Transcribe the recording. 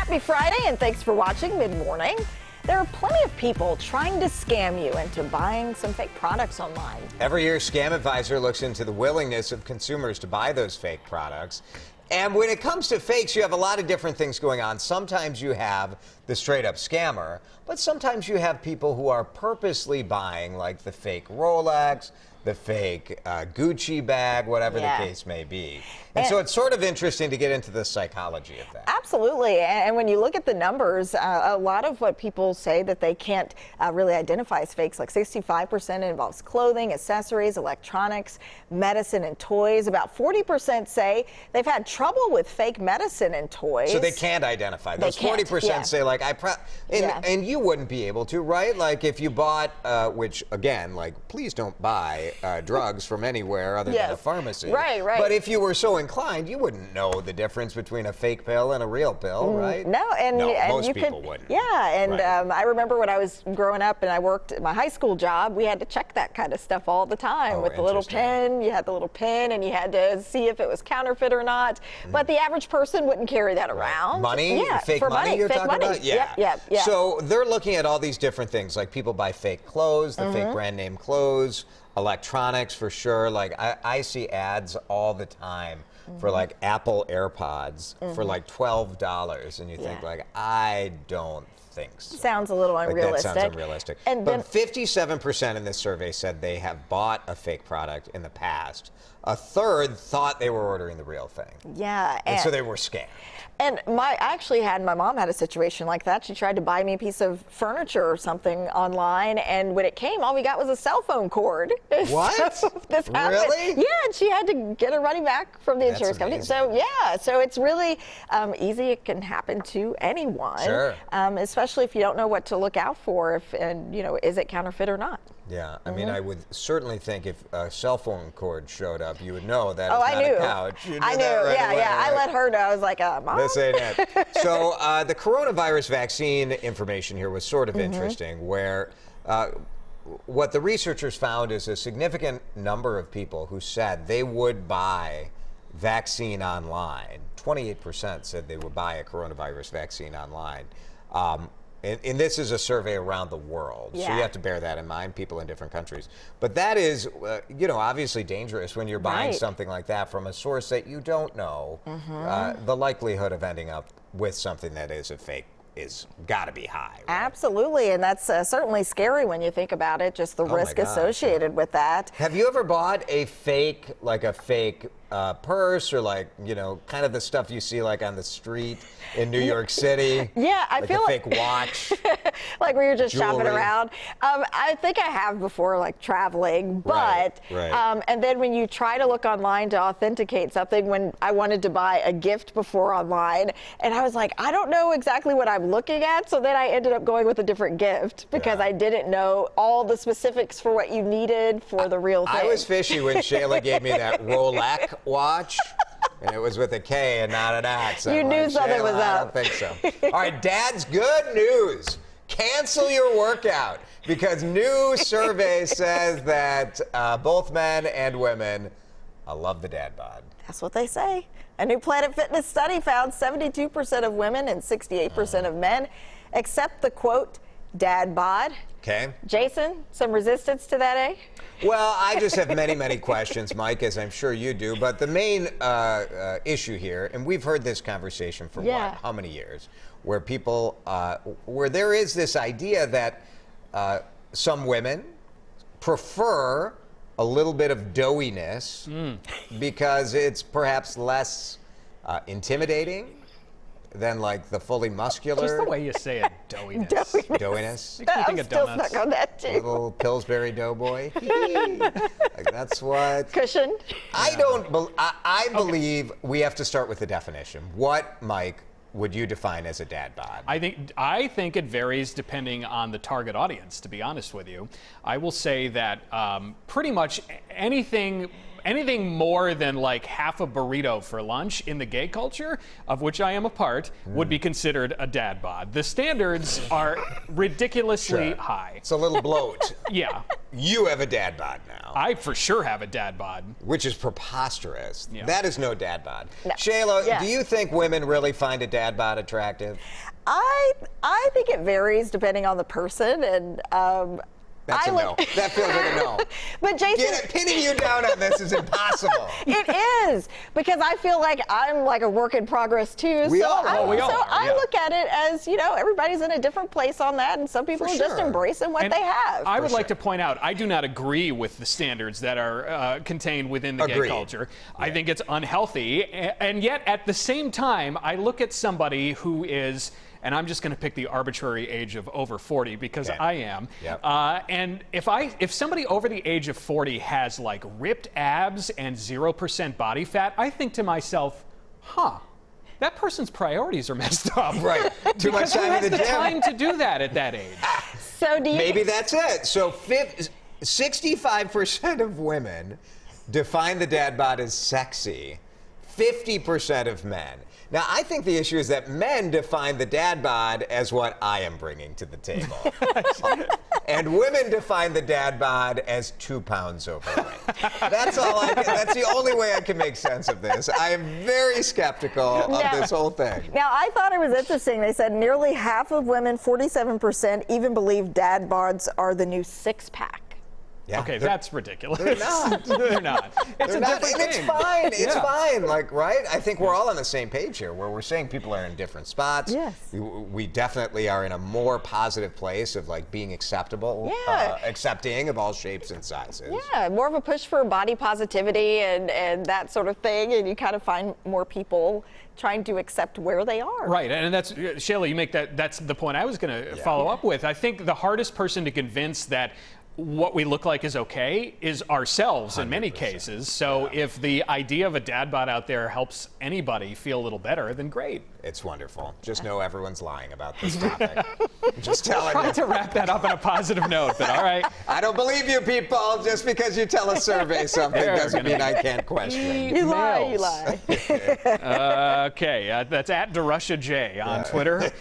Happy Friday, and thanks for watching Mid-Morning. There are plenty of people trying to scam you into buying some fake products online. Every year, Scam Advisor looks into the willingness of consumers to buy those fake products. And when it comes to fakes, you have a lot of different things going on. Sometimes you have the straight-up scammer, but sometimes you have people who are purposely buying, like the fake Rolex, the fake Gucci bag, whatever the case may be. And so it's sort of interesting to get into the psychology of that. Absolutely. And when you look at the numbers, a lot of what people say that they can't really identify as fakes, like 65% involves clothing, accessories, electronics, medicine, and toys. About 40% say they've had trouble with fake medicine and toys. So they can't identify. Those 40% say, like, and you wouldn't be able to, right? Like, if you bought, which, again, like, please don't buy drugs from anywhere other than a pharmacy. Right. But if you were so inclined, you wouldn't know the difference between a fake pill and a real pill, right? No, and most you people wouldn't. Yeah, and I remember when I was growing up and I worked at my high school job, we had to check that kind of stuff all the time with the little pin. You had the little pin, and you had to see if it was counterfeit or not. But the average person wouldn't carry that around. Money? Fake money you're talking about? Yeah. So they're looking at all these different things, like people buy fake clothes, the fake brand name clothes, electronics for sure. Like I see ads all the time for like Apple AirPods for like $12, and you think like, I don't think so. Sounds a little unrealistic. That sounds unrealistic. But 57% in this survey said they have bought a fake product in the past. A third thought they were ordering the real thing. Yeah. And so they were scammed. And my mom had a situation like that. She tried to buy me a piece of furniture or something online, and when it came, all we got was a cell phone cord. What? So this happened. Really? Yeah, and she had to get her money back from the insurance company. So so it's really easy. It can happen to anyone. Sure. Especially if you don't know what to look out for. Is it counterfeit or not? Yeah, I mean, I would certainly think if a cell phone cord showed up, you would know that it's I not knew. a couch. I knew. I let her know. I was like, Mom. This ain't it. So the coronavirus vaccine information here was sort of interesting, where what the researchers found is a significant number of people who said they would buy vaccine online. 28% said they would buy a coronavirus vaccine online. And this is a survey around the world, so you have to bear that in mind, people in different countries. But that is, obviously dangerous when you're buying something like that from a source that you don't know. The likelihood of ending up with something that is a fake is got to be high. Right? Absolutely, and that's certainly scary when you think about it, just the risk associated with that. Have you ever bought a fake, purse, or kind of the stuff you see like on the street in New York City? Yeah, I feel like a fake watch. Like where you're just shopping around. I think I have before, like traveling, but and then when you try to look online to authenticate something, when I wanted to buy a gift before online, and I was like, I don't know exactly what I'm looking at, so then I ended up going with a different gift because I didn't know all the specifics for what you needed for the real thing. I was fishy when Shayla gave me that Rolex watch. And it was with a K and not an X. You knew something was up. I don't think so. All right, Dad's good news. Cancel your workout, because new survey says that both men and women love the Dad-Bod. That's what they say. A new Planet Fitness study found 72% of women and 68% of men accept the, quote, Dad-Bod. Okay. Jason, some resistance to that, eh? Well, I just have many, many questions, Mike, as I'm sure you do. But the main issue here, and we've heard this conversation for how many years, where people, where there is this idea that some women prefer a little bit of doughiness because it's perhaps less intimidating than like the fully muscular. Just the way you say it, doughiness. Doughiness. Makes me think of donuts. Stuck on that too. Little Pillsbury Doughboy. Like, that's what. Cushion. I believe we have to start with the definition. What, Mike, would you define as a Dad-Bod? I think it varies depending on the target audience, to be honest with you. I will say that pretty much anything anything more than like half a burrito for lunch in the gay culture, of which I am a part, would be considered a dad bod. The standards are ridiculously high. It's a little bloat. Yeah. You have a dad bod now. I for sure have a dad bod. Which is preposterous. Yeah. That is no dad bod. No. Shayla, Yeah. do you think women really find a dad bod attractive? I think it varies depending on the person, and That's a no. That feels like a no. But Jason, Pinning you down on this is impossible. it is, because I feel like I'm like a work in progress too. We all are. I look at it as, everybody's in a different place on that, and some people For are just sure. embracing what And they have. I would like to point out, I do not agree with the standards that are contained within the Agreed. gay culture. I think it's unhealthy, and yet at the same time, I look at somebody who is, and I'm just going to pick the arbitrary age of over 40 because I am. Yep. And if somebody over the age of 40 has like ripped abs and 0% body fat, I think to myself, that person's priorities are messed up. Right. Too much time in the the gym. time to do that at that age. So do you? Maybe that's it. So 65% of women define the dad bod as sexy. 50% of men. Now, I think the issue is that men define the dad bod as what I am bringing to the table. And women define the dad bod as 2 pounds overweight. That's the only way I can make sense of this. I am very skeptical of this whole thing. Now, I thought it was interesting. They said nearly half of women, 47%, even believe dad bods are the new six-pack. Yeah, Okay, that's ridiculous. They're not. They're not. It's They're a not, different and it's thing. fine. It's Yeah. fine. Like, right? I think we're all on the same page here, where we're saying people are in different spots. Yes. We definitely are in a more positive place of like being acceptable, Yeah. accepting of all shapes and sizes. Yeah, more of a push for body positivity and that sort of thing, and you kind of find more people trying to accept where they are. Right, and that's, Shayla, you make that's the point I was going to follow up with. I think the hardest person to convince that what we look like is okay is ourselves in many 100%. cases. So if the idea of a dad bod out there helps anybody feel a little better, then great. It's wonderful. Just know everyone's lying about this topic. Just telling Trying you. to wrap that up on a positive note, but all right. I don't believe you people. Just because you tell a survey something They're doesn't gonna mean I can't question. You lie, you Emails. lie. Okay, that's at DeRusha J on Twitter.